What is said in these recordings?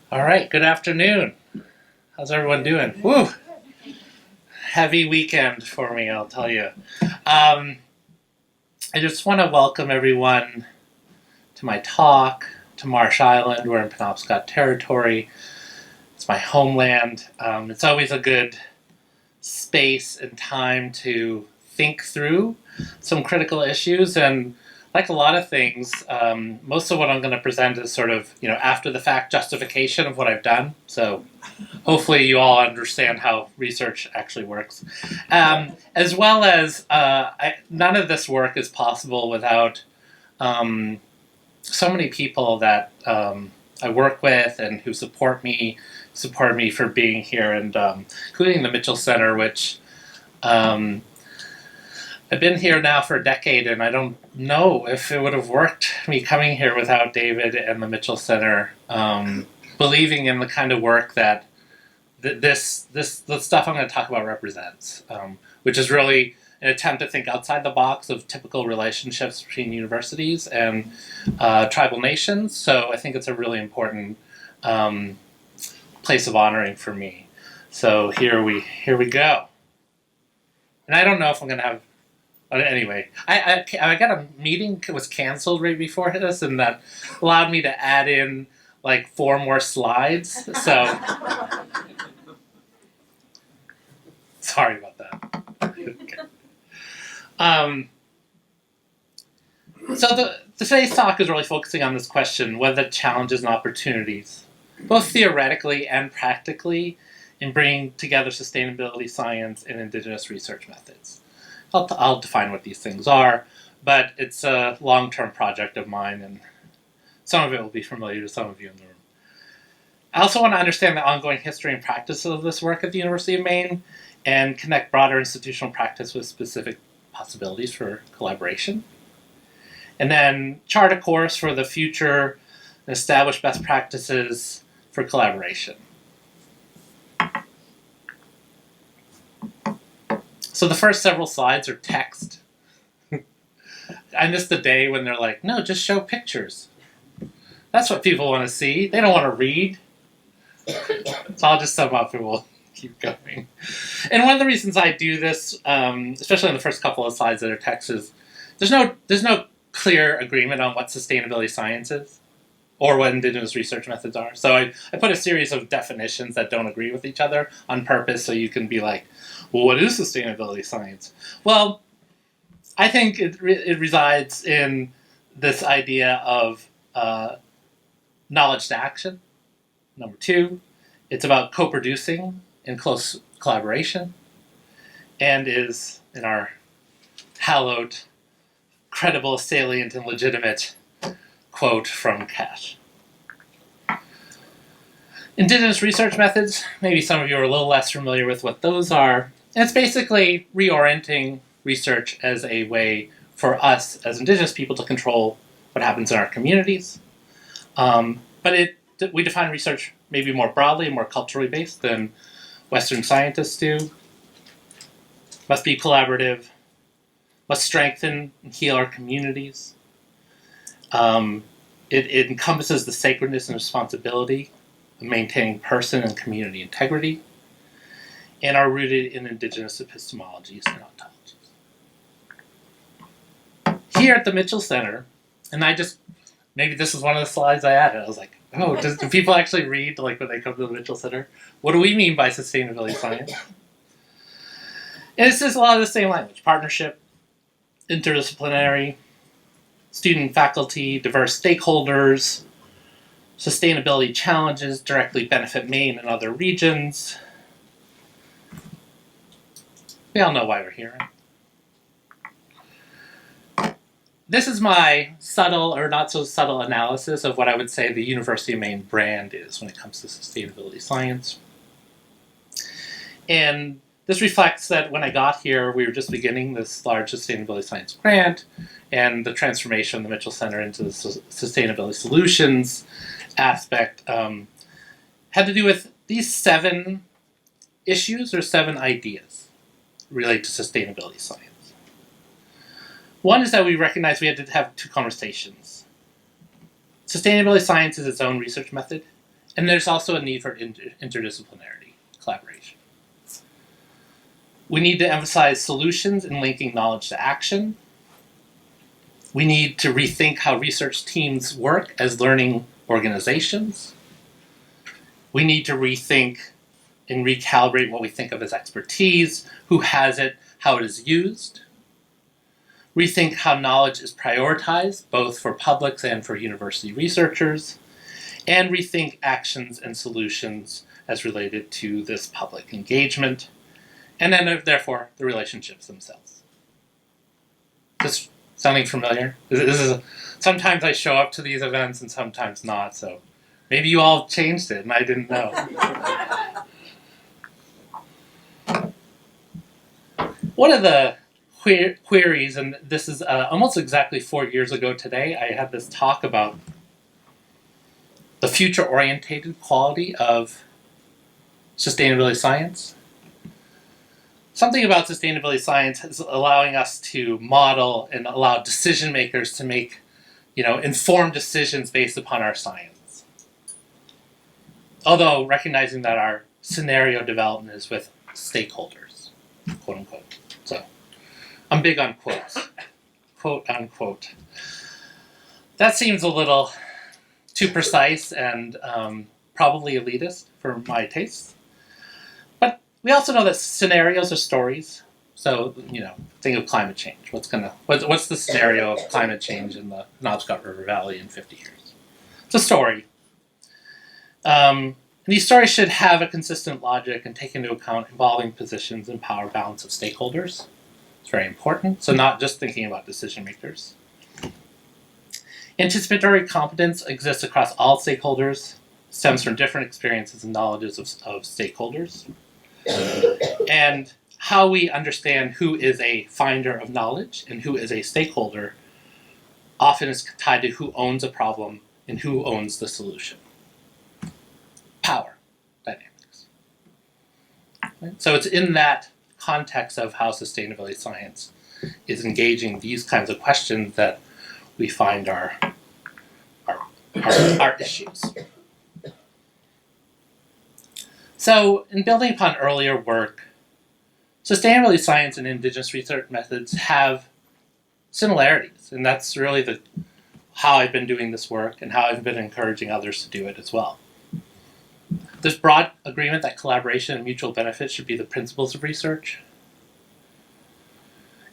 All right, good afternoon. How's everyone doing? Woo! Heavy weekend for me, I'll tell you. I just want to welcome everyone to my talk to Marsh Island. We're in Penobscot territory. It's my homeland. It's always a good space and time to think through some critical issues, and like a lot of things, most of what I'm going to present is sort of, after the fact justification of what I've done. So hopefully you all understand how research actually works. As well as none of this work is possible without so many people that I work with and who support me for being here, and including the Mitchell Center, which I've been here now for a decade, and I don't know if it would have worked, me coming here, without David and the Mitchell Center believing in the kind of work that the stuff I'm going to talk about represents, which is really an attempt to think outside the box of typical relationships between universities and tribal nations. So I think it's a really important place of honoring for me. So here we go. And I don't know if I'm going to have. Anyway, I got a meeting was canceled right before this, and that allowed me to add in like 4 more slides. So sorry about that. So today's talk is really focusing on this question: whether challenges and opportunities, both theoretically and practically, in bringing together sustainability science and Indigenous research methods. I'll define what these things are, but it's a long-term project of mine, and some of it will be familiar to some of you in the room. I also want to understand the ongoing history and practice of this work at the University of Maine and connect broader institutional practice with specific possibilities for collaboration. And then chart a course for the future and establish best practices for collaboration. So the first several slides are text. I miss the day when they're like, no, just show pictures. That's what people want to see. They don't want to read. So I'll just sum up and we'll keep going. And one of the reasons I do this, especially in the first couple of slides that are text, is there's no clear agreement on what sustainability science is or what Indigenous research methods are. So I put a series of definitions that don't agree with each other on purpose, so you can be like, well, what is sustainability science? Well, I think it resides in this idea of knowledge to action. Number 2, it's about co-producing in close collaboration, and is, in our hallowed, credible, salient, and legitimate quote from Cash. Indigenous research methods, maybe some of you are a little less familiar with what those are. And it's basically reorienting research as a way for us as Indigenous people to control what happens in our communities. But we define research maybe more broadly and more culturally based than Western scientists do. Must be collaborative, must strengthen and heal our communities. It encompasses the sacredness and responsibility of maintaining person and community integrity, and are rooted in Indigenous epistemologies and ontologies. Here at the Mitchell Center, and maybe this is one of the slides I added, I was like, oh, do people actually read like when they come to the Mitchell Center? What do we mean by sustainability science? And it's just a lot of the same language: partnership, interdisciplinary, student, faculty, diverse stakeholders, sustainability challenges directly benefit Maine and other regions. We all know why we're here. This is my subtle or not so subtle analysis of what I would say the University of Maine brand is when it comes to sustainability science. And this reflects that when I got here, we were just beginning this large sustainability science grant, and the transformation of the Mitchell Center into the sustainability solutions aspect had to do with these 7 issues or 7 ideas related to sustainability science. One is that we recognized we had to have 2 conversations. Sustainability science is its own research method, And there's also a need for interdisciplinarity, collaboration. We need to emphasize solutions in linking knowledge to action. We need to rethink how research teams work as learning organizations. We need to rethink and recalibrate what we think of as expertise, who has it, how it is used. Rethink how knowledge is prioritized, both for publics and for university researchers. And rethink actions and solutions as related to this public engagement. And then, therefore, the relationships themselves. This sounding familiar? Sometimes I show up to these events and sometimes not, so maybe you all changed it and I didn't know. One of the queries, and this is almost exactly 4 years ago today, I had this talk about the future-orientated quality of sustainability science. Something about sustainability science is allowing us to model and allow decision makers to make, informed decisions based upon our science. Although recognizing that our scenario development is with stakeholders, quote unquote. So I'm big on quotes, quote unquote. That seems a little too precise and probably elitist for my taste. But we also know that scenarios are stories. So, think of climate change. What's the scenario of climate change in the Penobscot River Valley in 50 years? It's a story. These stories should have a consistent logic and take into account evolving positions and power balance of stakeholders. It's very important. So not just thinking about decision makers. Anticipatory competence exists across all stakeholders, stems from different experiences and knowledges of stakeholders. And how we understand who is a finder of knowledge and who is a stakeholder often is tied to who owns a problem and who owns the solution. Power dynamics. Right? So it's in that context of how sustainability science is engaging these kinds of questions that we find our issues. So, in building upon earlier work, sustainability science and Indigenous research methods have similarities, and that's really how I've been doing this work and how I've been encouraging others to do it as well. There's broad agreement that collaboration and mutual benefit should be the principles of research.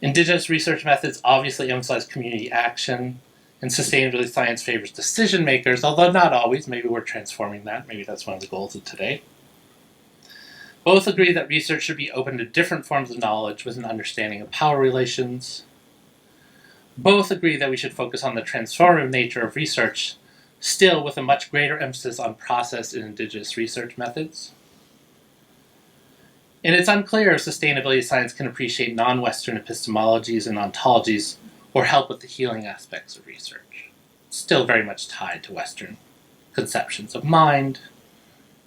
Indigenous research methods obviously emphasize community action, and sustainability science favors decision makers, although not always. Maybe we're transforming that. Maybe that's one of the goals of today. Both agree that research should be open to different forms of knowledge with an understanding of power relations. Both agree that we should focus on the transformative nature of research, still with a much greater emphasis on process in Indigenous research methods. And it's unclear if sustainability science can appreciate non-Western epistemologies and ontologies or help with the healing aspects of research. It's still very much tied to Western conceptions of mind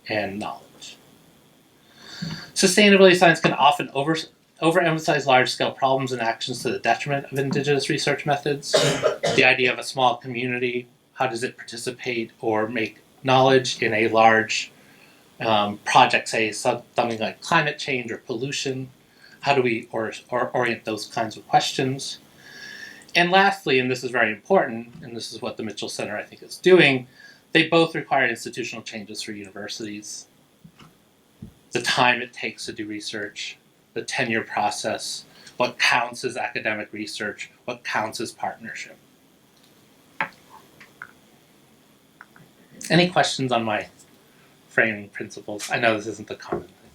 and knowledge. Sustainability science can often overemphasize large-scale problems and actions to the detriment of Indigenous research methods. The idea of a small community, how does it participate or make knowledge in a large project, say something like climate change or pollution? How do we orient those kinds of questions? And lastly, and this is very important, and this is what the Mitchell Center I think is doing, they both require institutional changes for universities. The time it takes to do research, the tenure process, what counts as academic research, what counts as partnership. Any questions on my framing principles? I know this isn't the common thing.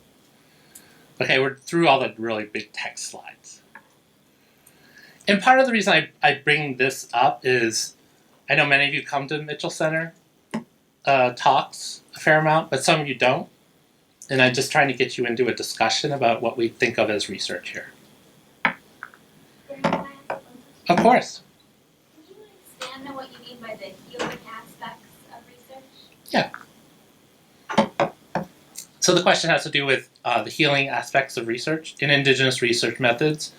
Okay, we're through all the really big text slides. And part of the reason I bring this up is, I know many of you come to Mitchell Center talks a fair amount, but some of you don't. And I'm just trying to get you into a discussion about what we think of as research here. Of course. Can you expand on what you mean by the healing aspects of research? Yeah. So the question has to do with the healing aspects of research in Indigenous research methods.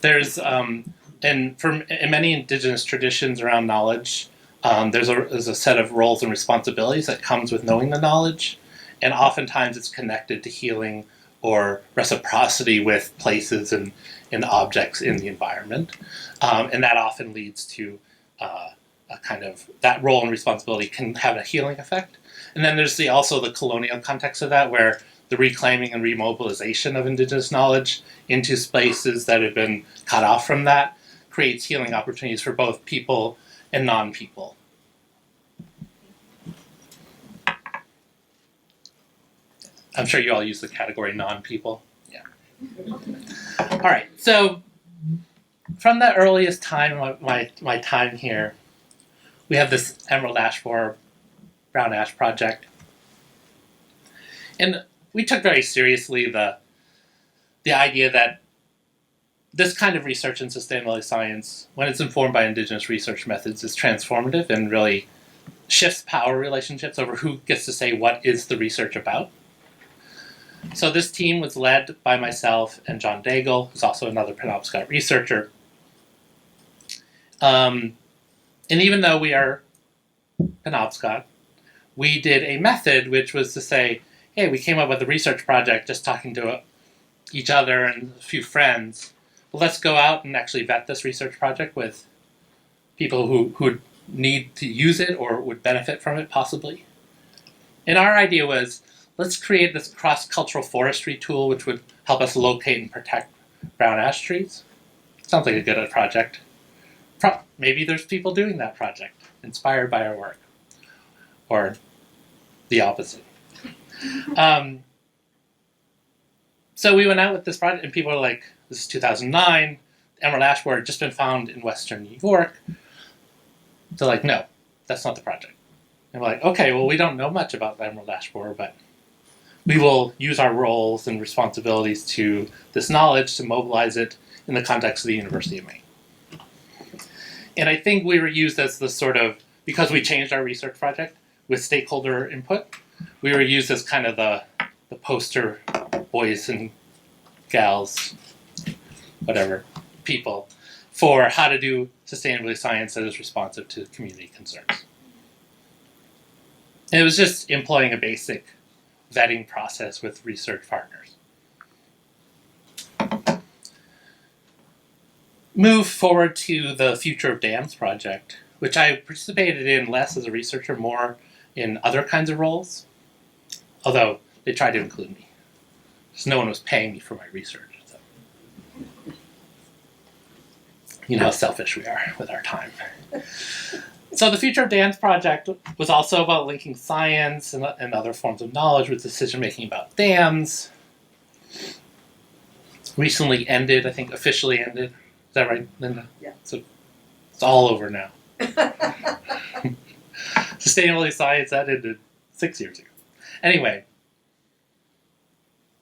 There's, in many Indigenous traditions around knowledge, there's a set of roles and responsibilities that comes with knowing the knowledge, and oftentimes it's connected to healing or reciprocity with places and objects in the environment, and that often leads to a kind of, that role and responsibility can have a healing effect. And then there's also the colonial context of that, where the reclaiming and remobilization of Indigenous knowledge into spaces that have been cut off from that creates healing opportunities for both people and non-people. I'm sure you all use the category non-people. Yeah. All right. So from the earliest time of my time here, we have this emerald ash borer brown ash project. And we took very seriously the idea that this kind of research in sustainability science, when it's informed by Indigenous research methods, is transformative and really shifts power relationships over who gets to say what is the research about. So this team was led by myself and John Daigle, who's also another Penobscot researcher. And even though we are Penobscot, we did a method which was to say, hey, we came up with a research project just talking to each other and a few friends. Well, let's go out and actually vet this research project with people who would need to use it or would benefit from it possibly. And our idea was, let's create this cross-cultural forestry tool which would help us locate and protect brown ash trees. Sounds like a good project. Maybe there's people doing that project, inspired by our work. Or the opposite. So we went out with this project, and people were like, this is 2009, emerald ash borer had just been found in western New York. They're like, no, that's not the project. And we're like, okay, well, we don't know much about the emerald ash borer, but we will use our roles and responsibilities to this knowledge to mobilize it in the context of the University of Maine. And I think we were used as the sort of, because we changed our research project with stakeholder input, we were used as kind of the poster boys and gals, whatever, people, for how to do sustainability science that is responsive to community concerns. And it was just employing a basic vetting process with research partners. Move forward to the Future of Dams project, which I participated in less as a researcher, more in other kinds of roles, although they tried to include me. Because no one was paying me for my research. So. You know how selfish we are with our time. So the Future of Dams project was also about linking science and other forms of knowledge with decision-making about dams. Recently ended, I think officially ended. Is that right, Linda? Yeah. So it's all over now. Sustainability science, that ended 6 years ago. Anyway,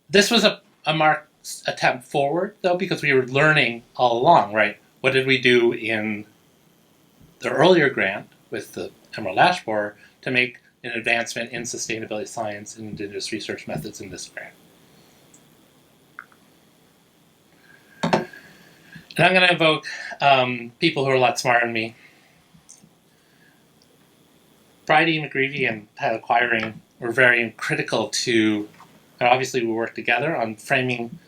this was a marked attempt forward, though, because we were learning all along, right? What did we do in the earlier grant with the emerald ash borer to make an advancement in sustainability science and Indigenous research methods in this grant? And I'm going to evoke people who are a lot smarter than me. Bridie McGreevy and Tyler Quiring were very critical to, and obviously we worked together on framing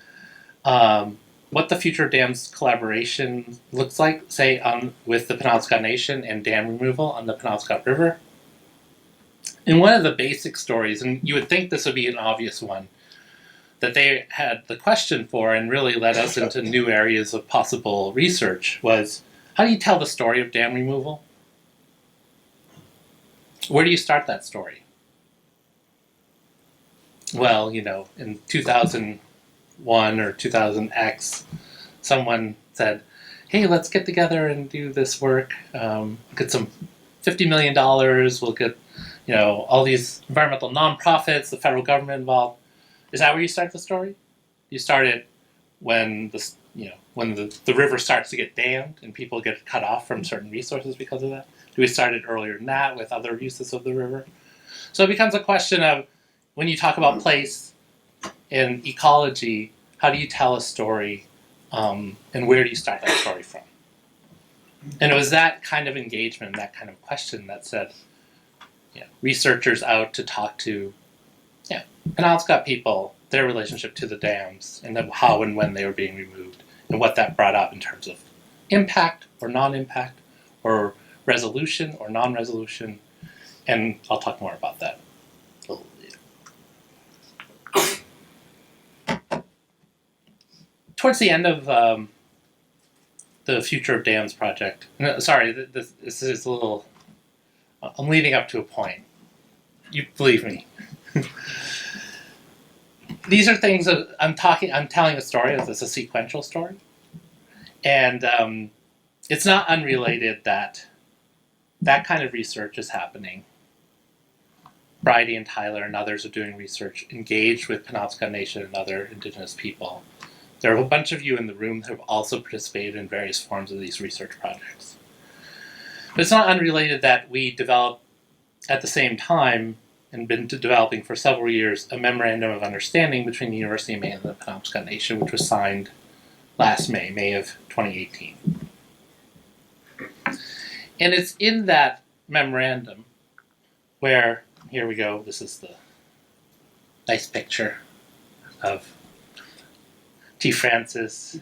what the Future Dams collaboration looks like, say, with the Penobscot Nation and dam removal on the Penobscot River. And one of the basic stories, and you would think this would be an obvious one, that they had the question for and really led us into new areas of possible research was, how do you tell the story of dam removal? Where do you start that story? Well, you know, in 2001 or 2000X, someone said, hey, let's get together and do this work. Get some $50 million. We'll get, you know, all these environmental nonprofits, the federal government involved. Is that where you start the story? You start it when the river starts to get dammed and people get cut off from certain resources because of that? Do we start it earlier than that with other uses of the river? So it becomes a question of, when you talk about place and ecology, how do you tell a story, and where do you start that story from? And it was that kind of engagement, that kind of question that said, researchers out to talk to Penobscot people, their relationship to the dams, and then how and when they were being removed, and what that brought up in terms of impact or non-impact, or resolution or non-resolution. And I'll talk more about that a little later. Towards the end of the Future of Dams project, sorry, this is a little, I'm leading up to a point. You believe me. These are things that I'm telling a story as it's a sequential story. And it's not unrelated that kind of research is happening. Bridie and Tyler and others are doing research engaged with Penobscot Nation and other Indigenous people. There are a bunch of you in the room who have also participated in various forms of these research projects. But it's not unrelated that we developed at the same time and been developing for several years a memorandum of understanding between the University of Maine and the Penobscot Nation, which was signed last May of 2018. And it's in that memorandum where, here we go, this is the nice picture of T. Francis,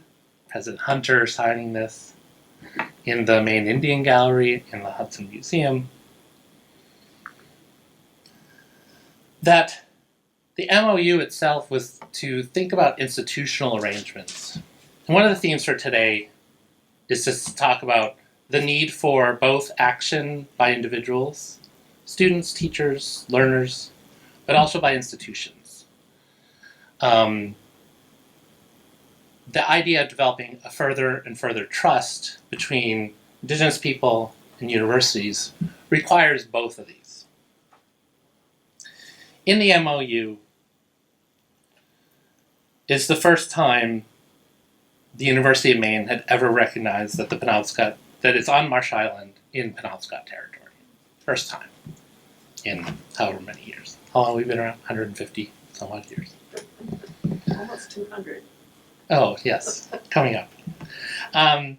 President Hunter signing this in the Maine Indian Gallery in the Hudson Museum, that the MOU itself was to think about institutional arrangements. And one of the themes for today is to talk about the need for both action by individuals, students, teachers, learners, but also by institutions. The idea of developing a further and further trust between Indigenous people and universities requires both of these. In the MOU, it's the first time the University of Maine had ever recognized that that it's on Marsh Island in Penobscot territory. First time in however many years. How long have we been around? 150 some odd years. Almost 200. Oh, yes, coming up. And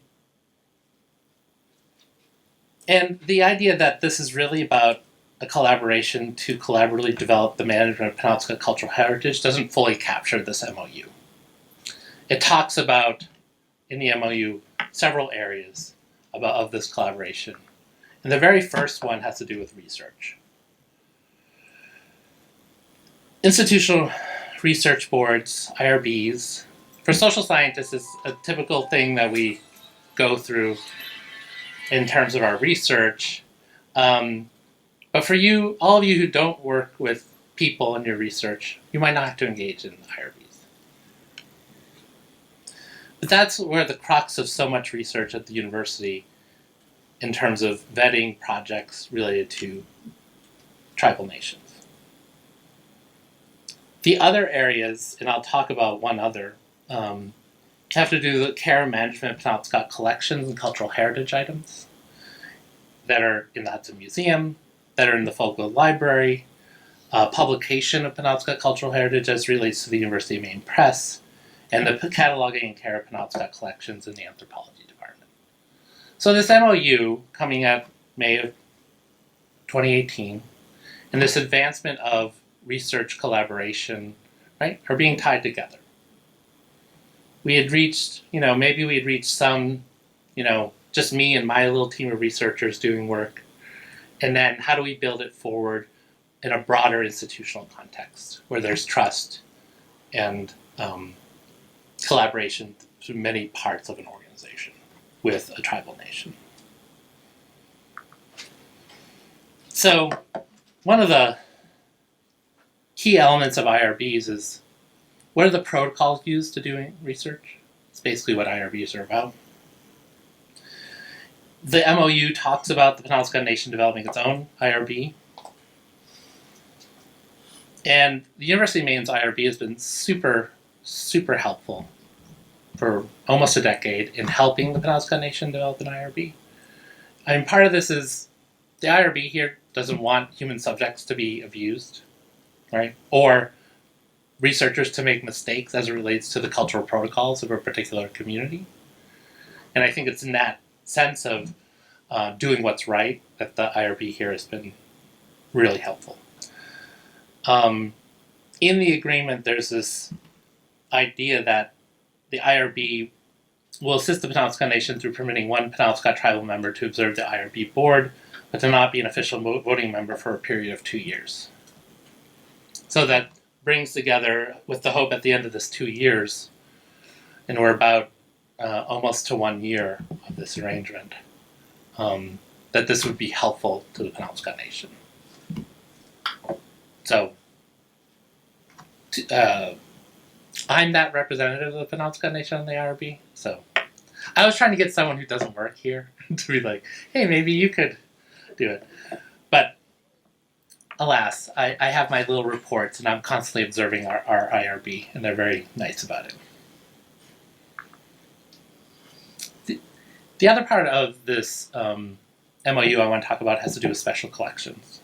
the idea that this is really about a collaboration to collaboratively develop the management of Penobscot cultural heritage doesn't fully capture this MOU. It talks about, in the MOU, several areas of this collaboration. And the very first one has to do with research. Institutional research boards, IRBs, for social scientists is a typical thing that we go through in terms of our research. But for you, all of you who don't work with people in your research, you might not have to engage in IRBs. But that's where the crux of so much research at the university in terms of vetting projects related to tribal nations. The other areas, and I'll talk about one other, have to do with care and management of Penobscot collections and cultural heritage items that are in the Hudson Museum, that are in the Folkville Library, publication of Penobscot cultural heritage as relates to the University of Maine Press, and the cataloging and care of Penobscot collections in the Anthropology Department. So this MOU, coming out May of 2018, and this advancement of research collaboration, right, are being tied together. We had reached, maybe we had reached some, just me and my little team of researchers doing work. And then how do we build it forward in a broader institutional context where there's trust and collaboration through many parts of an organization with a tribal nation. So one of the key elements of IRBs is, what are the protocols used to doing research? It's basically what IRBs are about. The MOU talks about the Penobscot Nation developing its own IRB. And the University of Maine's IRB has been super, super helpful for almost a decade in helping the Penobscot Nation develop an IRB. I mean, part of this is the IRB here doesn't want human subjects to be abused, right? Or researchers to make mistakes as it relates to the cultural protocols of a particular community. And I think it's in that sense of doing what's right, that the IRB here has been really helpful. In the agreement, there's this idea that the IRB will assist the Penobscot Nation through permitting one Penobscot tribal member to observe the IRB board, but to not be an official voting member for a period of 2 years. So that brings together, with the hope at the end of this 2 years, and we're about almost to 1 year of this arrangement, that this would be helpful to the Penobscot Nation. So, I'm that representative of the Penobscot Nation on the IRB, so I was trying to get someone who doesn't work here to be like, hey, maybe you could do it. But alas, I have my little reports, and I'm constantly observing our IRB, and they're very nice about it. The other part of this MOU I want to talk about has to do with special collections.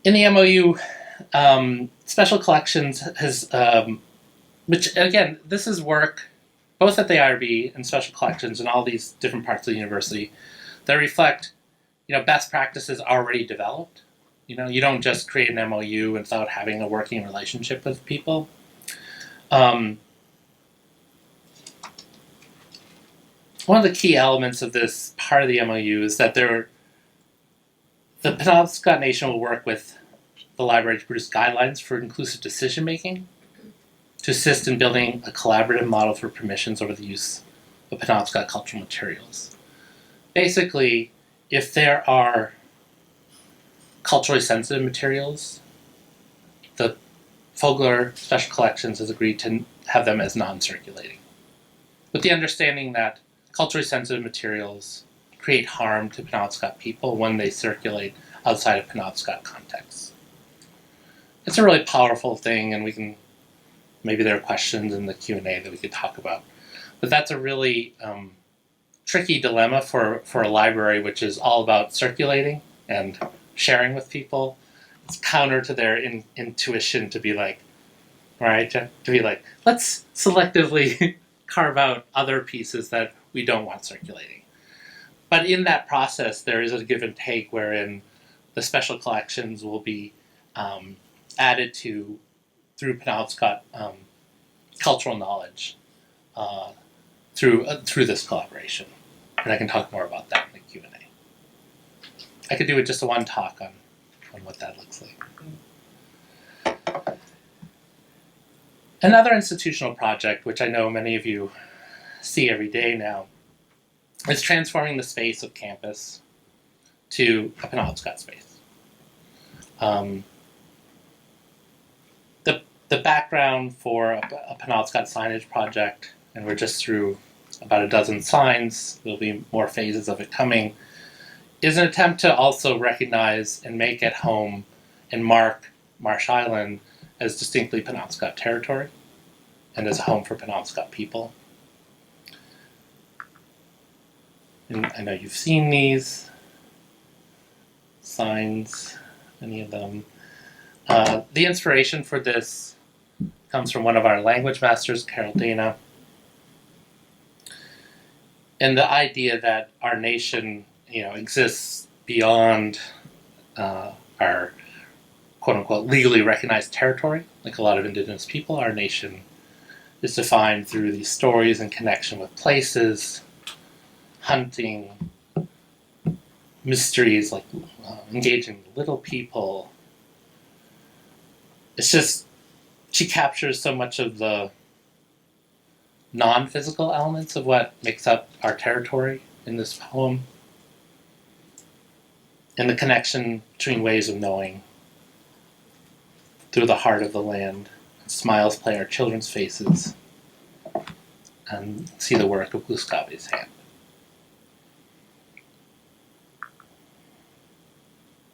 In the MOU, special collections has, which again, this is work both at the IRB and special collections and all these different parts of the university that reflect, best practices already developed. You don't just create an MOU without having a working relationship with people. One of the key elements of this part of the MOU is that the Penobscot Nation will work with the library to produce guidelines for inclusive decision making, to assist in building a collaborative model for permissions over the use of Penobscot cultural materials. Basically, if there are culturally sensitive materials, the Fogler Special Collections has agreed to have them as non-circulating, with the understanding that culturally sensitive materials create harm to Penobscot people when they circulate outside of Penobscot contexts. It's a really powerful thing, and maybe there are questions in the Q&A that we could talk about. But that's a really tricky dilemma for a library which is all about circulating and sharing with people. It's counter to their intuition to be like, let's selectively carve out other pieces that we don't want circulating. But in that process, there is a give and take wherein the special collections will be added to through Penobscot cultural knowledge through this collaboration. And I can talk more about that in the Q&A. I could do it just a one talk on what that looks like. Another institutional project, which I know many of you see every day now, is transforming the space of campus to a Penobscot space. The background for a Penobscot signage project, and we're just through about a dozen signs, there'll be more phases of it coming, is an attempt to also recognize and make at home and mark Marsh Island as distinctly Penobscot territory and as a home for Penobscot people. And I know you've seen these signs, many of them. The inspiration for this comes from one of our language masters, Carol Dana. And the idea that our nation, exists beyond our quote-unquote legally recognized territory. Like a lot of Indigenous people, our nation is defined through these stories and connection with places, hunting, mysteries like engaging little people. It's just, she captures so much of the non-physical elements of what makes up our territory in this poem, and the connection between ways of knowing through the heart of the land. Smiles play our children's faces, and see the work of Gluskabe's hand.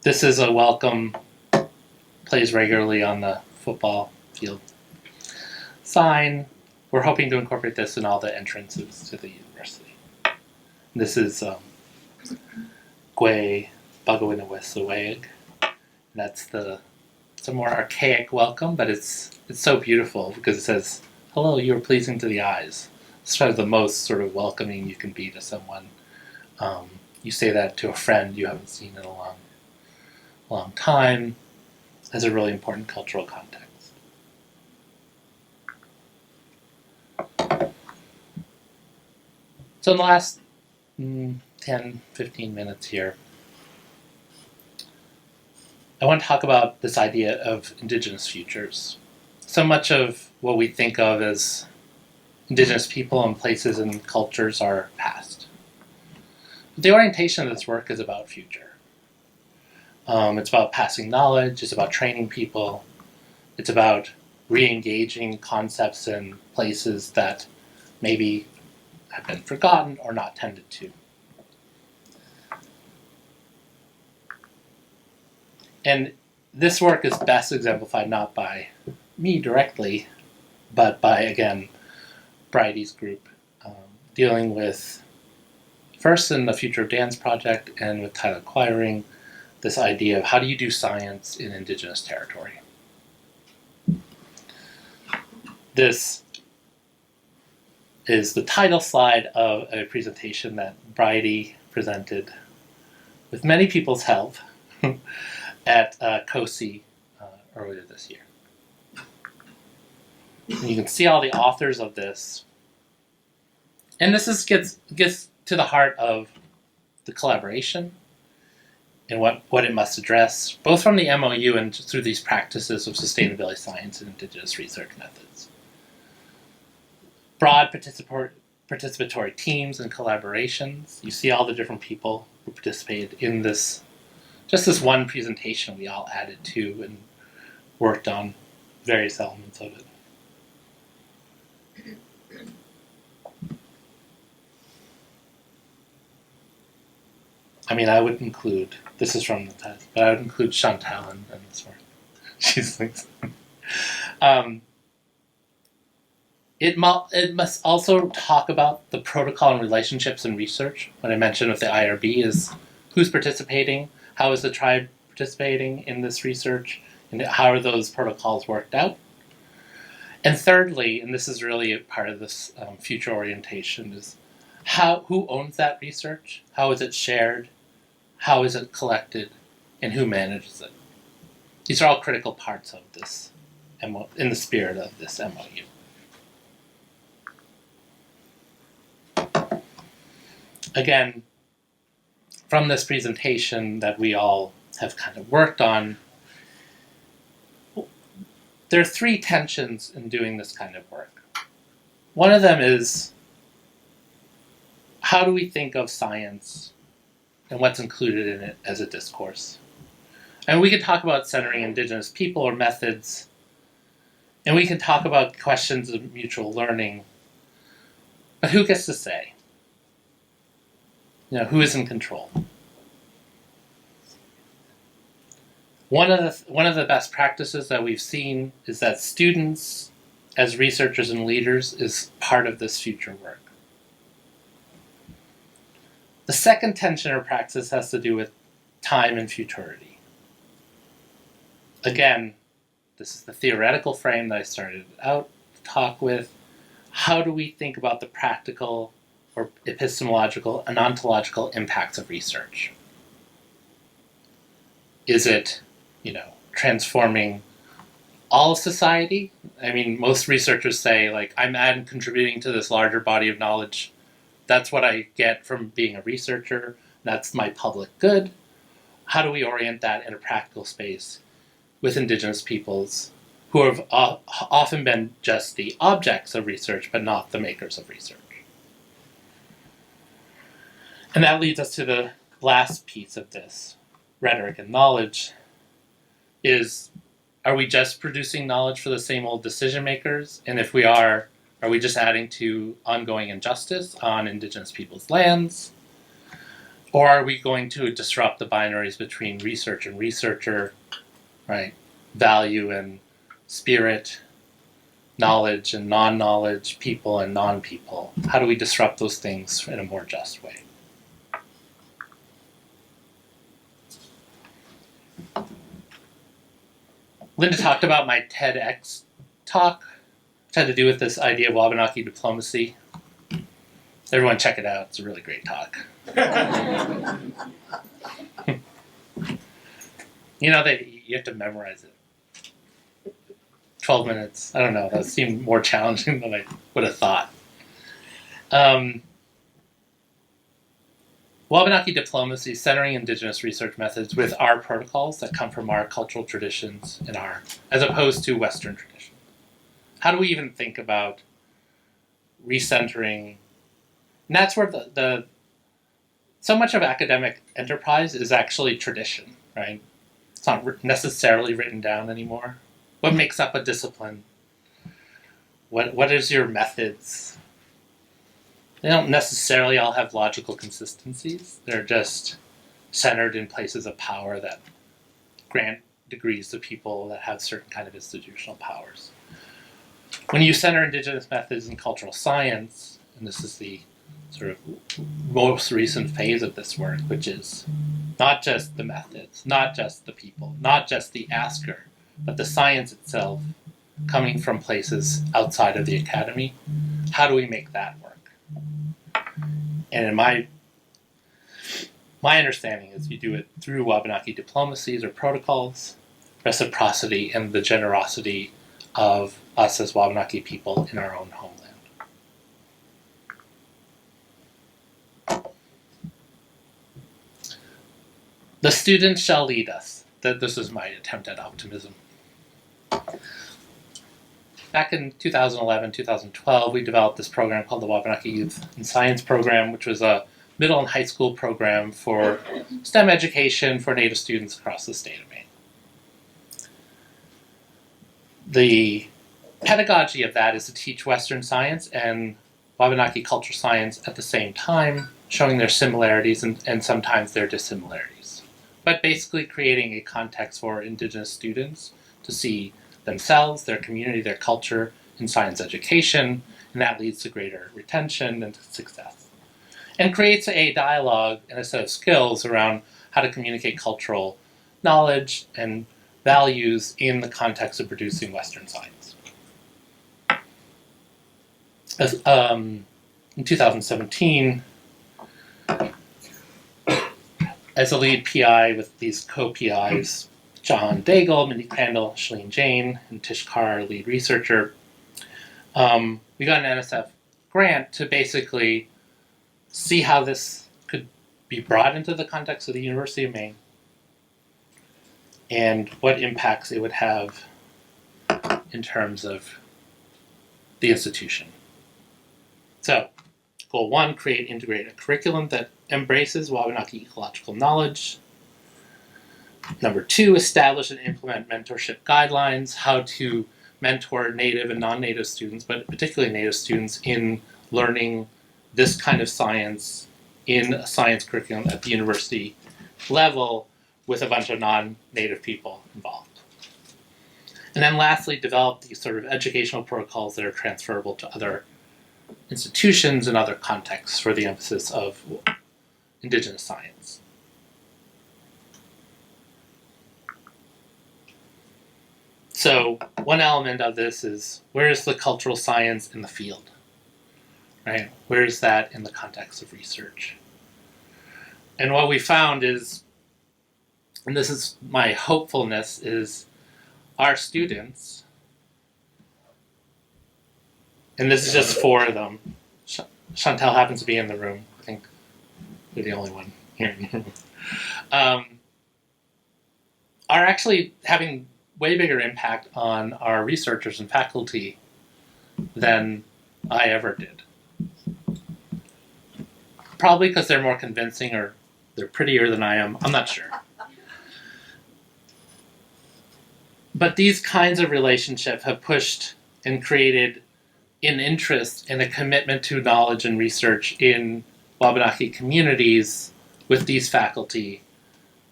This is a welcome, plays regularly on the football field sign. We're hoping to incorporate this in all the entrances to the university. This is Gwe Bagawinawesaweg. That's it's a more archaic welcome, but it's so beautiful because it says hello, you were pleasing to the eyes. It's sort of the most sort of welcoming you can be to someone. You say that to a friend you haven't seen in a long time, as a really important cultural context. So in the last 10, 15 minutes here, I want to talk about this idea of Indigenous futures. So much of what we think of as Indigenous people and places and cultures are past. But the orientation of this work is about future. It's about passing knowledge, it's about training people, it's about re-engaging concepts and places that maybe have been forgotten or not tended to. And this work is best exemplified not by me directly, but by, again, Bridie's group, dealing with, first in the Future of Dance project and with Tyler Quiring, this idea of how do you do science in Indigenous territory. This is the title slide of a presentation that Bridie presented with many people's help at COSI earlier this year. And you can see all the authors of this. And this gets to the heart of the collaboration and what it must address, both from the MOU and through these practices of sustainability science and Indigenous research methods. Broad participatory teams and collaborations. You see all the different people who participated in this, just this one presentation we all added to and worked on various elements of it. I mean, I would include, this is from the test, but I would include Chantal in this work. She's like, it must also talk about the protocol and relationships in research. What I mentioned with the IRB is who's participating, how is the tribe participating in this research, and how are those protocols worked out. And thirdly, and this is really a part of this future orientation, is who owns that research, how is it shared, how is it collected, and who manages it. These are all critical parts of this, in the spirit of this MOU. Again, from this presentation that we all have kind of worked on, there are three tensions in doing this kind of work. One of them is, how do we think of science and what's included in it as a discourse? And we can talk about centering Indigenous people or methods, and we can talk about questions of mutual learning, but who gets to say? Who is in control? One of the best practices that we've seen is that students, as researchers and leaders, is part of this future work. The second tension or praxis has to do with time and futurity. Again, this is the theoretical frame that I started out to talk with. How do we think about the practical or epistemological and ontological impacts of research? Is it, transforming all of society? I mean, most researchers say, I'm contributing to this larger body of knowledge. That's what I get from being a researcher. That's my public good. How do we orient that in a practical space with Indigenous peoples who have often been just the objects of research, but not the makers of research? And that leads us to the last piece of this, rhetoric and knowledge, are we just producing knowledge for the same old decision makers? And if we are we just adding to ongoing injustice on Indigenous people's lands? Or are we going to disrupt the binaries between research and researcher, right? Value and spirit, knowledge and non-knowledge, people and non-people? How do we disrupt those things in a more just way? Linda talked about my TEDx talk which had to do with this idea of Wabanaki diplomacy. Everyone check it out. It's a really great talk. You know that you have to memorize it. 12 minutes. I don't know. That seemed more challenging than I would have thought. Wabanaki diplomacy, centering Indigenous research methods with our protocols that come from our cultural traditions and as opposed to Western tradition. How do we even think about recentering? And that's where so much of academic enterprise is actually tradition, right? It's not necessarily written down anymore. What makes up a discipline? What is your methods? They don't necessarily all have logical consistencies. They're just centered in places of power that grant degrees to people that have certain kind of institutional powers. When you center Indigenous methods in cultural science, and this is the sort of most recent phase of this work, which is not just the methods, not just the people, not just the asker, but the science itself coming from places outside of the academy. How do we make that work? And in my understanding is you do it through Wabanaki diplomacies or protocols, reciprocity, and the generosity of us as Wabanaki people in our own homeland. The students shall lead us. This is my attempt at optimism. Back in 2011, 2012, we developed this program called the Wabanaki Youth and Science Program, which was a middle and high school program for STEM education for Native students across the state of Maine. The pedagogy of that is to teach Western science and Wabanaki cultural science at the same time, showing their similarities and sometimes their dissimilarities. But basically creating a context for Indigenous students to see themselves, their community, their culture in science education, and that leads to greater retention and success. And creates a dialogue and a set of skills around how to communicate cultural knowledge and values in the context of producing Western science. In 2017, as a lead PI with these co-PIs, John Daigle, Mindy Crandall, Shalene Jane, and Tish Carr, lead researcher, we got an NSF grant to basically see how this could be brought into the context of the University of Maine and what impacts it would have in terms of the institution. So, goal 1, create integrated curriculum that embraces Wabanaki ecological knowledge. Number 2, establish and implement mentorship guidelines, how to mentor Native and non-Native students, but particularly Native students in learning this kind of science in a science curriculum at the university level with a bunch of non-Native people involved. And then lastly, develop these sort of educational protocols that are transferable to other institutions and other contexts for the emphasis of Indigenous science. So one element of this is, where is the cultural science in the field? Right? Where is that in the context of research? And what we found is, and this is my hopefulness, is our students, and this is just 4 of them. Chantel happens to be in the room. I think you're the only one here in the room. Are actually having way bigger impact on our researchers and faculty than I ever did. Probably because they're more convincing or they're prettier than I am. I'm not sure. But these kinds of relationships have pushed and created an interest and a commitment to knowledge and research in Wabanaki communities with these faculty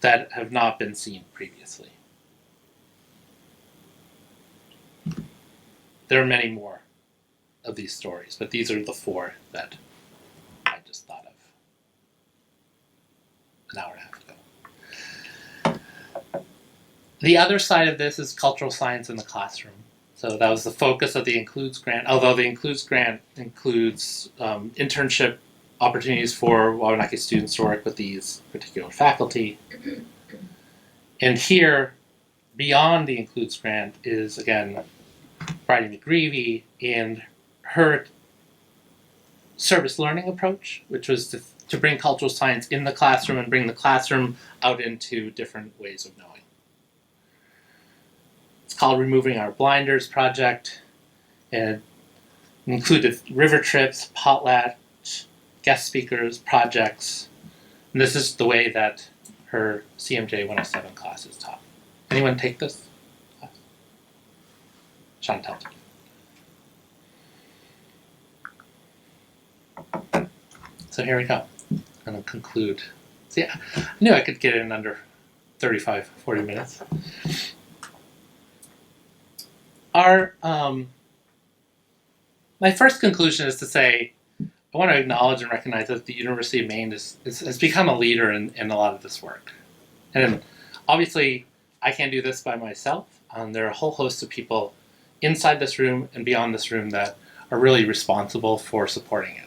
that have not been seen previously. There are many more of these stories, but these are the 4 that I just thought of an hour and a half ago. The other side of this is cultural science in the classroom. So that was the focus of the Includes grant, although the Includes grant includes internship opportunities for Wabanaki students to work with these particular faculty. And here, beyond the Includes grant, is again Bridie McGreevy and her service learning approach, which was to bring cultural science in the classroom and bring the classroom out into different ways of knowing. It's called Removing Our Blinders Project, and it included river trips, potlatch, guest speakers, projects, and this is the way that her CMJ 107 class is taught. Anyone take this class? Chantal. So here we go. I'm going to conclude. So yeah, I knew I could get it in under 35, 40 minutes. My first conclusion is to say, I want to acknowledge and recognize that the University of Maine has become a leader in a lot of this work. And obviously, I can't do this by myself. There are a whole host of people inside this room and beyond this room that are really responsible for supporting it.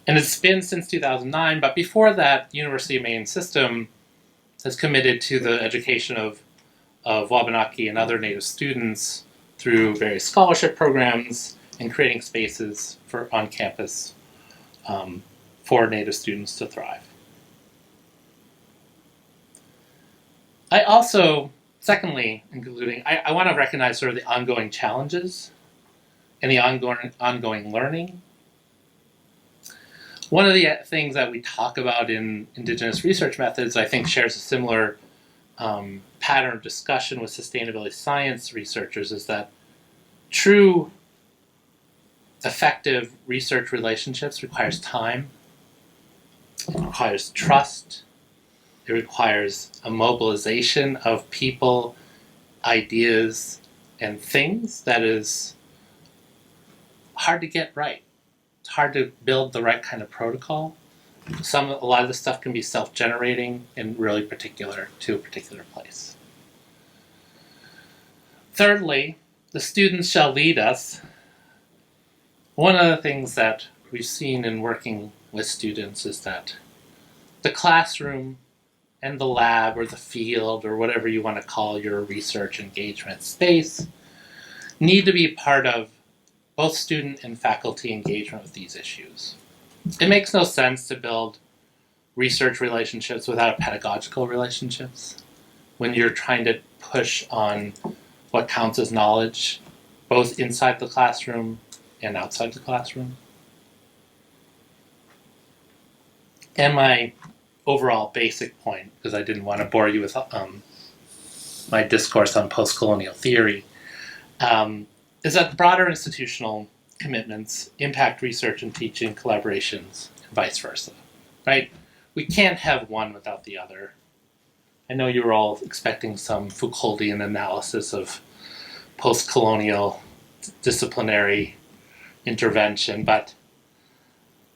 And it's been since 2009, but before that, the University of Maine system has committed to the education of Wabanaki and other Native students through various scholarship programs and creating spaces on campus for Native students to thrive. I also, secondly, in concluding, I want to recognize sort of the ongoing challenges and the ongoing learning. One of the things that we talk about in Indigenous research methods, I think, shares a similar pattern of discussion with sustainability science researchers, is that true effective research relationships requires time, it requires trust, it requires a mobilization of people, ideas, and things that is hard to get right. It's hard to build the right kind of protocol. A lot of this stuff can be self-generating and really particular to a particular place. Thirdly, the students shall lead us. One of the things that we've seen in working with students is that the classroom and the lab or the field or whatever you want to call your research engagement space need to be part of both student and faculty engagement with these issues. It makes no sense to build research relationships without pedagogical relationships when you're trying to push on what counts as knowledge, both inside the classroom and outside the classroom. And my overall basic point, because I didn't want to bore you with my discourse on post-colonial theory, is that the broader institutional commitments impact research and teaching collaborations and vice versa, right? We can't have one without the other. I know you were all expecting some Foucauldian analysis of post-colonial disciplinary intervention, but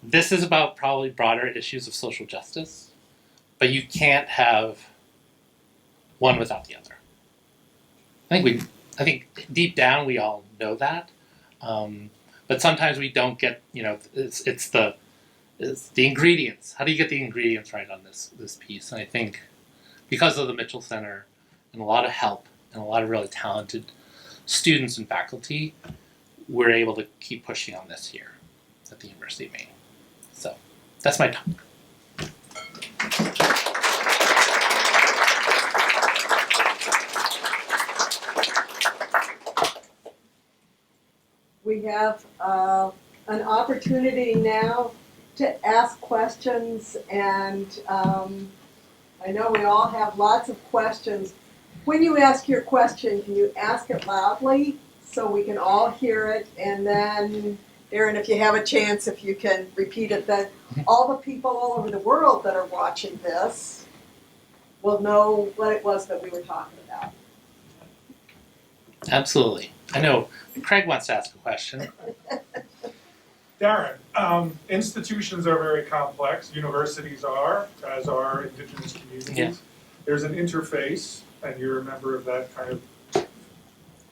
this is about probably broader issues of social justice, but you can't have one without the other. I think deep down we all know that, but sometimes we don't get, it's the ingredients. How do you get the ingredients right on this piece? And I think because of the Mitchell Center and a lot of help and a lot of really talented students and faculty, we're able to keep pushing on this here at the University of Maine. So that's my talk. We have an opportunity now to ask questions, and I know we all have lots of questions. When you ask your question, can you ask it loudly so we can all hear it? And then, Darren, if you have a chance, if you can repeat it, then all the people all over the world that are watching this will know what it was that we were talking about. Absolutely. I know Craig wants to ask a question. Darren, institutions are very complex. Universities are, as are Indigenous communities. Yeah. There's an interface, and you're a member of that kind of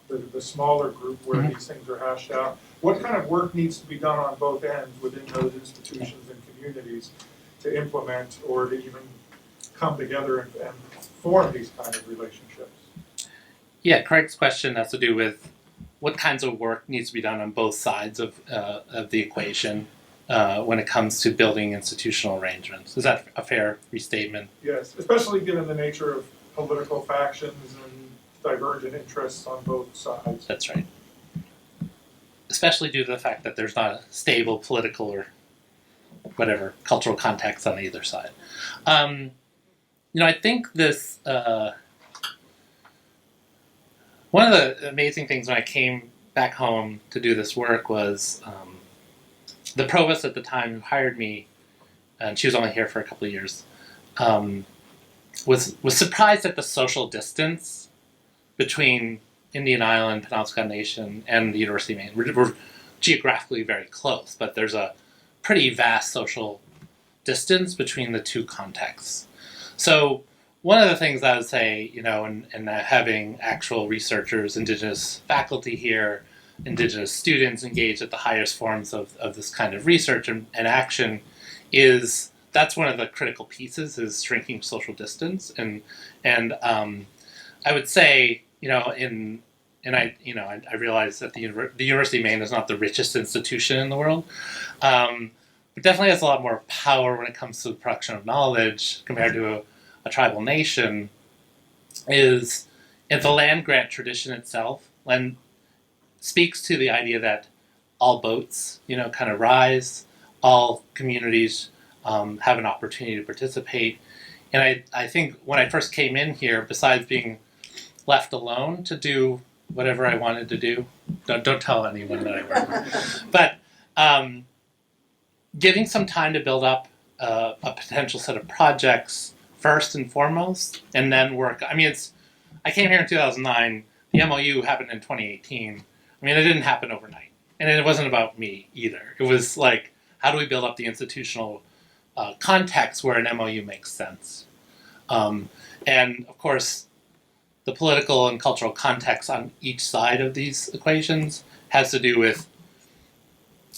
the smaller group where these things are hashed out. What kind of work needs to be done on both ends within those institutions and communities to implement or to even come together and form these kind of relationships? Yeah, Craig's question has to do with what kinds of work needs to be done on both sides of the equation when it comes to building institutional arrangements. Is that a fair restatement? Yes, especially given the nature of political factions and divergent interests on both sides. That's right. Especially due to the fact that there's not a stable political or whatever cultural context on either side. I think this one of the amazing things when I came back home to do this work was the provost at the time who hired me, and she was only here for a couple of years, was surprised at the social distance between Indian Island, Penobscot Nation, and the University of Maine. We're geographically very close, but there's a pretty vast social distance between the two contexts. So one of the things I would say, and having actual researchers, Indigenous faculty here, Indigenous students engaged at the highest forms of this kind of research and action, is that's one of the critical pieces, is shrinking social distance. And I would say, I realize that the University of Maine is not the richest institution in the world, but definitely has a lot more power when it comes to the production of knowledge compared to a tribal nation. Is in the land grant tradition itself, speaks to the idea that all boats, kind of rise, all communities have an opportunity to participate. And I think when I first came in here, besides being left alone to do whatever I wanted to do, don't tell anyone that I work with, but giving some time to build up a potential set of projects first and foremost, and then work. I came here in 2009. The MOU happened in 2018. It didn't happen overnight. And it wasn't about me either. It was like, how do we build up the institutional context where an MOU makes sense? And of course, the political and cultural context on each side of these equations has to do with,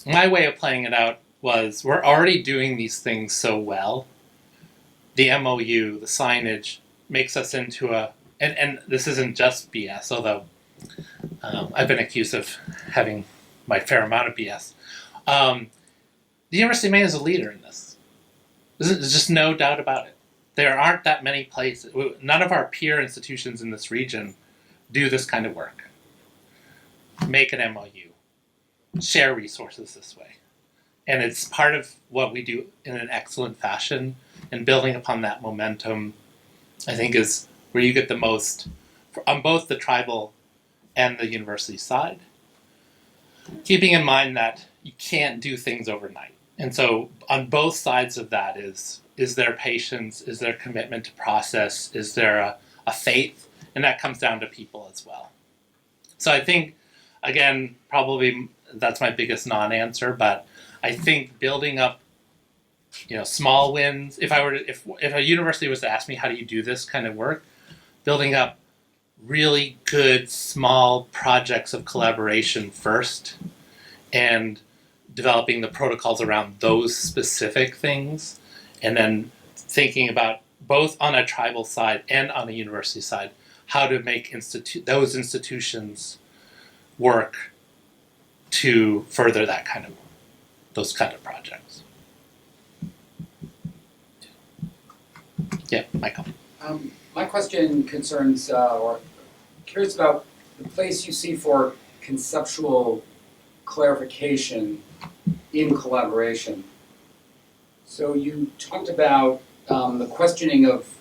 my way of playing it out was, we're already doing these things so well. The MOU, the signage, makes us into and this isn't just BS, although I've been accused of having my fair amount of BS. The University of Maine is a leader in this. There's just no doubt about it. There aren't that many places, none of our peer institutions in this region do this kind of work. Make an MOU. Share resources this way. And it's part of what we do in an excellent fashion, and building upon that momentum, I think, is where you get the most on both the tribal and the university side. Keeping in mind that you can't do things overnight. And so on both sides of that is there patience, is there commitment to process, is there a faith, and that comes down to people as well. So I think, again, probably that's my biggest non-answer, but I think building up small wins. If a university was to ask me, how do you do this kind of work, building up really good small projects of collaboration first, and developing the protocols around those specific things, and then thinking about both on a tribal side and on a university side how to make those institutions work to further those kind of projects. Yeah, Michael. My question concerns, or curious about the place you see for conceptual clarification in collaboration. So you talked about the questioning of,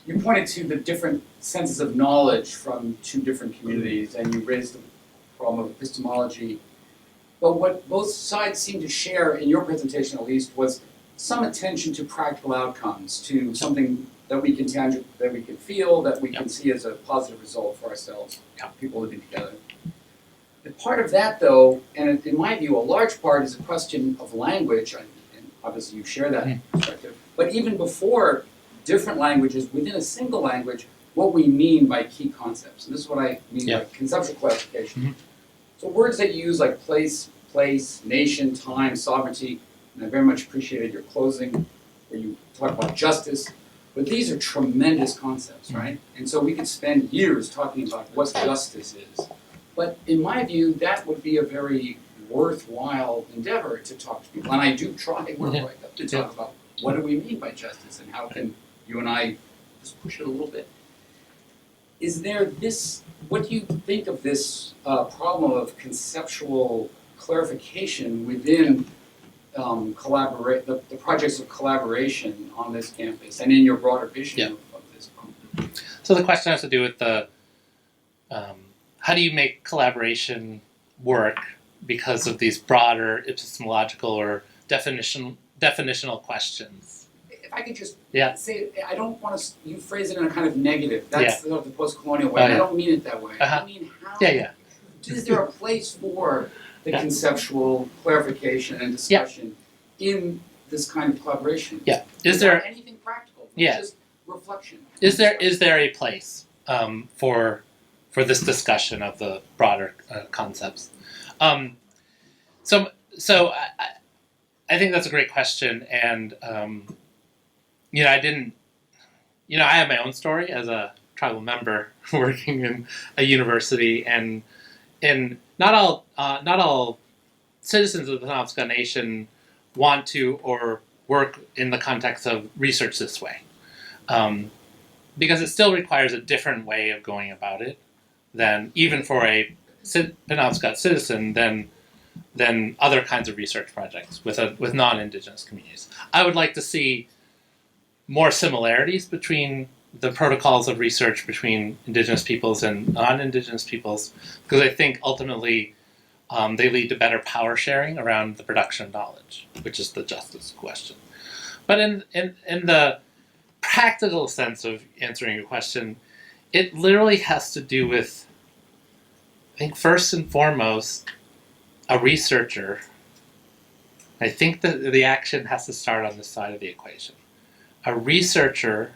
you pointed to the different senses of knowledge from two different communities, and you raised the problem of epistemology. But what both sides seemed to share, in your presentation at least, was some attention to practical outcomes, to something that we can that we can feel, that we can see as a positive result for ourselves, people living together. The part of that, though, and in my view, a large part, is a question of language, and obviously you share that perspective. But even before different languages, within a single language, what we mean by key concepts. And this is what I mean Yeah. by conceptual clarification. Mhm. So words that you use like place, nation, time, sovereignty, and I very much appreciated your closing where you talk about justice. But these are tremendous concepts, right? And so we could spend years talking about what justice is. But in my view, that would be a very worthwhile endeavor to talk to people. And I do try work Yeah. like that to talk about what do we mean by justice and how can you and I just push it a little bit. Is there this, what do you think of this problem of conceptual clarification within the projects of collaboration on this campus and in your broader vision Yeah. of this problem? So the question has to do with the how do you make collaboration work because of these broader epistemological or definitional questions. If I could just Yeah. say, I don't want to, you phrase it in a kind of negative. That's the post-colonial way. Oh, yeah. I don't mean it that way. Uh-huh. I mean, how Yeah. is there a place for the Yeah. conceptual clarification and discussion in this kind of collaboration? Yeah. Is Without there anything practical? Yeah. Just reflection. is there a place for this discussion of the broader concepts? So I think that's a great question, and I didn't. I have my own story as a tribal member working in a university, and not all citizens of the Penobscot Nation want to or work in the context of research this way, because it still requires a different way of going about it than even for a Penobscot citizen than other kinds of research projects with non-Indigenous communities. I would like to see more similarities between the protocols of research between Indigenous peoples and non-Indigenous peoples, because I think ultimately they lead to better power sharing around the production of knowledge, which is the justice question. But in the practical sense of answering your question, it literally has to do with, I think first and foremost, a researcher. I think that the action has to start on this side of the equation. A researcher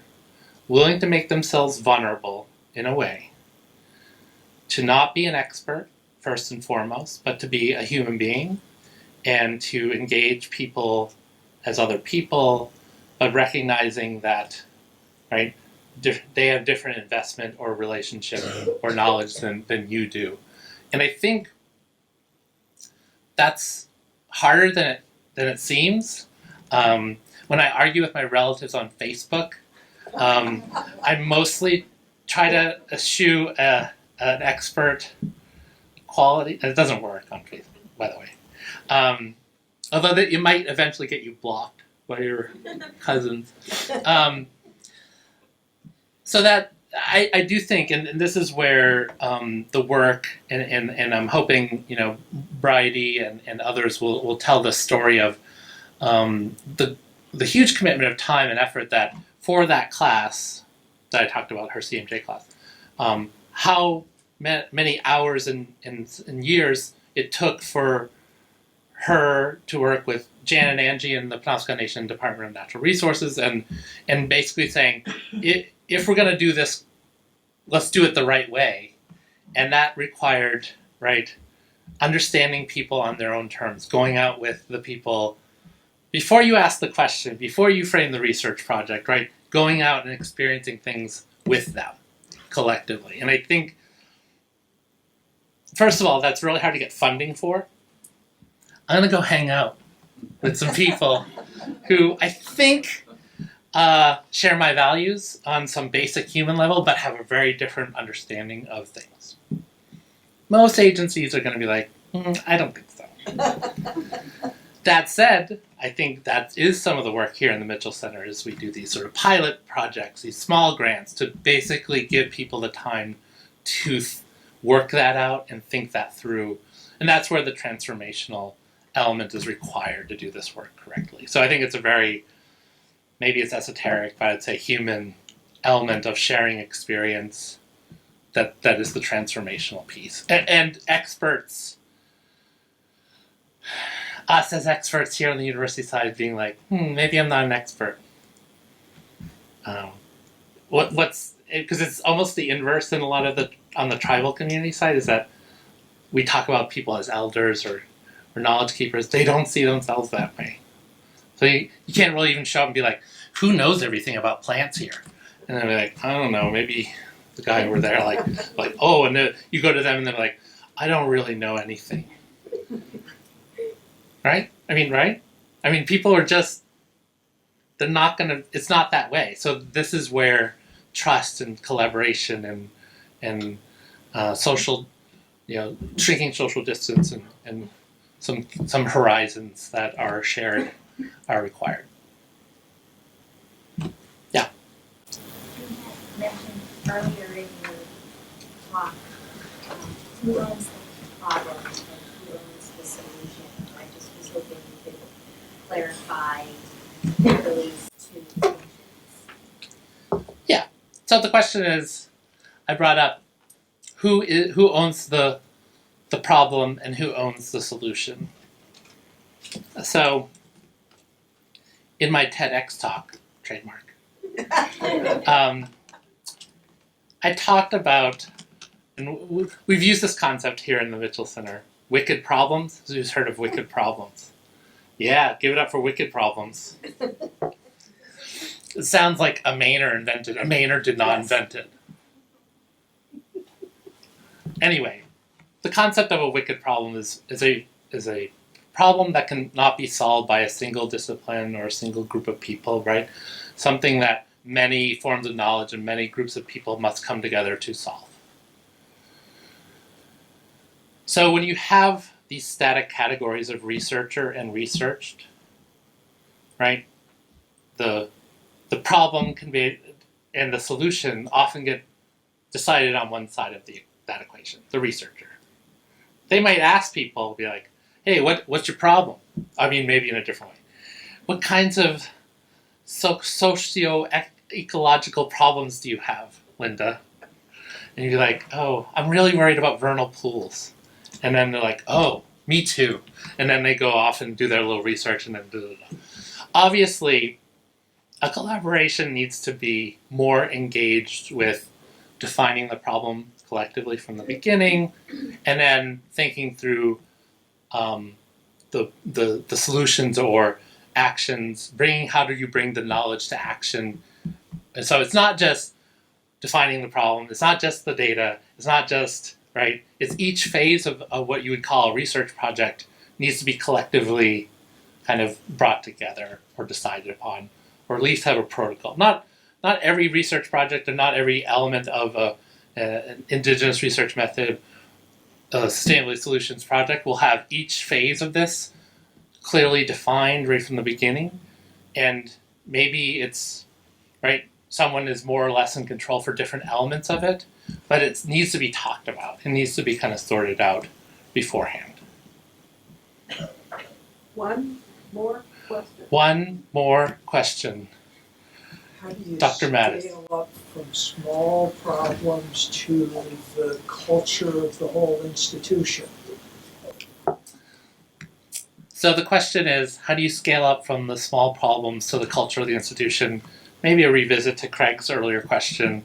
willing to make themselves vulnerable in a way to not be an expert, first and foremost, but to be a human being and to engage people as other people, but recognizing that, right, they have different investment or relationship or knowledge than you do. And I think that's harder than it seems. When I argue with my relatives on Facebook, I mostly try to eschew an expert quality. It doesn't work on Facebook, by the way. Although that it might eventually get you blocked by your cousins. So that I do think, and this is where the work, and I'm hoping Bridie and others will tell the story of the huge commitment of time and effort that for that class that I talked about, her CMJ class, how many hours and years it took for her to work with Jan and Angie in the Penobscot Nation Department of Natural Resources, and basically saying, if we're going to do this, let's do it the right way. And that required, right, understanding people on their own terms, going out with the people before you ask the question, before you frame the research project, right, going out and experiencing things with them collectively. And I think, first of all, that's really hard to get funding for. I'm going to go hang out with some people who I think share my values on some basic human level, but have a very different understanding of things. Most agencies are going to be like, I don't think so. That said, I think that is some of the work here in the Mitchell Center, is we do these sort of pilot projects, these small grants, to basically give people the time to work that out and think that through. And that's where the transformational element is required to do this work correctly. So I think it's a very, maybe it's esoteric, but I'd say human element of sharing experience that is the transformational piece. And experts, us as experts here on the university side being like, maybe I'm not an expert. because it's almost the inverse in a lot of on the tribal community side, is that we talk about people as elders or knowledge keepers. They don't see themselves that way. So you can't really even show up and be like, who knows everything about plants here? And they're like, I don't know, maybe the guy over there, like oh, and then you go to them and they're like, I don't really know anything. Right? Right? People are just, they're not gonna, it's not that way. So this is where trust and collaboration and social, shrinking social distance and some horizons that are shared are required. Yeah. You had mentioned earlier in your talk, who owns the problem and who owns the solution. I just was hoping you could clarify these two distinctions. Yeah. So the question is, I brought up who owns the problem and who owns the solution. So in my TEDx talk, trademark, I talked about, and we've used this concept here in the Mitchell Center, wicked problems. Who's heard of wicked problems? Yeah, give it up for wicked problems. It sounds like a Mainer invented. A Mainer did not invent it. Anyway, the concept of a wicked problem is a problem that cannot be solved by a single discipline or a single group of people, right? Something that many forms of knowledge and many groups of people must come together to solve. So when you have these static categories of researcher and researched, right, the problem can be, and the solution often get decided on one side of that equation, the researcher. They might ask people, be like, hey, what's your problem? Maybe in a different way. What kinds of socio-ecological problems do you have, Linda? And you'd be like, oh, I'm really worried about vernal pools. And then they're like, oh, me too. And then they go off and do their little research and then Obviously, a collaboration needs to be more engaged with defining the problem collectively from the beginning, and then thinking through the solutions or actions, how do you bring the knowledge to action. And so it's not just defining the problem, it's not just the data, it's not just, right, it's each phase of what you would call a research project needs to be collectively kind of brought together or decided upon, or at least have a protocol. Not every research project and not every element of an indigenous research method, a sustainability solutions project will have each phase of this clearly defined right from the beginning. And maybe it's, right, someone is more or less in control for different elements of it, but it needs to be talked about. It needs to be kind of sorted out beforehand. One more question. One more question. How do you Dr. Mattis. scale up from small problems to the culture of the whole institution? So the question is, how do you scale up from the small problems to the culture of the institution? Maybe a revisit to Craig's earlier question.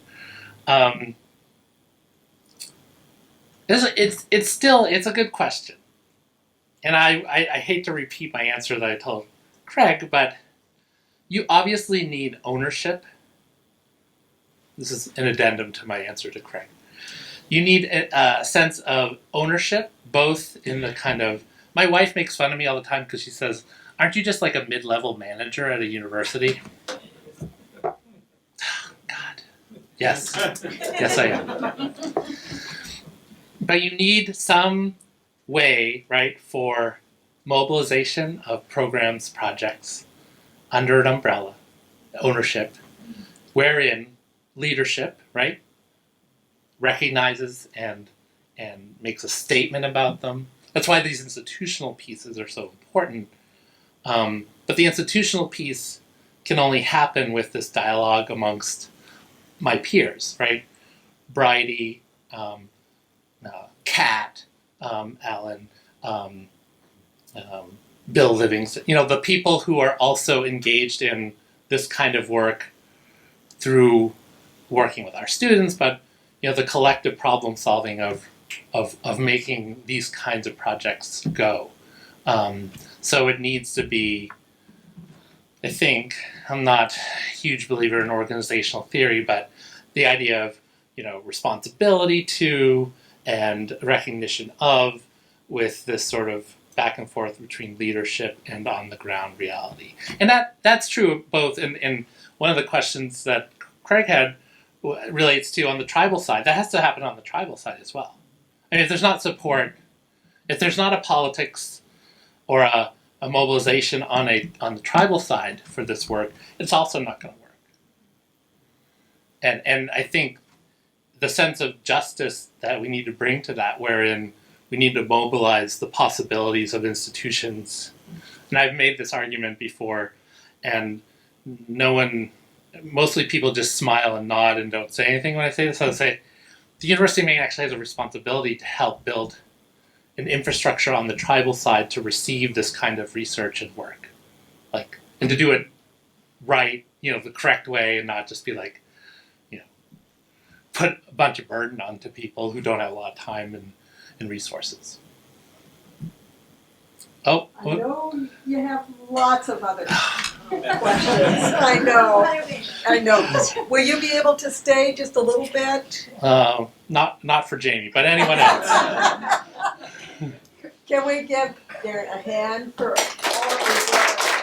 It's a good question. And I hate to repeat my answer that I told Craig, but you obviously need ownership. This is an addendum to my answer to Craig. You need a sense of ownership, both in the kind of, my wife makes fun of me all the time because she says, aren't you just like a mid-level manager at a university? God. Yes. Yes, I am. But you need some way, right, for mobilization of programs, projects, under an umbrella, ownership, wherein leadership, right, recognizes and makes a statement about them. That's why these institutional pieces are so important. But the institutional piece can only happen with this dialogue amongst my peers, right? Bridie, Kat, Alan, Bill Livingston, the people who are also engaged in this kind of work through working with our students, but the collective problem solving of making these kinds of projects go. So it needs to be, I think, I'm not a huge believer in organizational theory, but the idea of, responsibility to and recognition of, with this sort of back and forth between leadership and on the ground reality. And that's true both in one of the questions that Craig had relates to on the tribal side. That has to happen on the tribal side as well. I mean, if there's not support, if there's not a politics or a mobilization on the tribal side for this work, it's also not going to work. And I think the sense of justice that we need to bring to that, wherein we need to mobilize the possibilities of institutions. And I've made this argument before, and mostly people just smile and nod and don't say anything when I say this. I would say the University of Maine actually has a responsibility to help build an infrastructure on the tribal side to receive this kind of research and work, and to do it right, the correct way, and not just be put a bunch of burden onto people who don't have a lot of time and resources. Oh, I know you have lots of other questions. I know. Will you be able to stay just a little bit? Not for Jamie, but anyone else. Can we give Darren a hand for all of his work?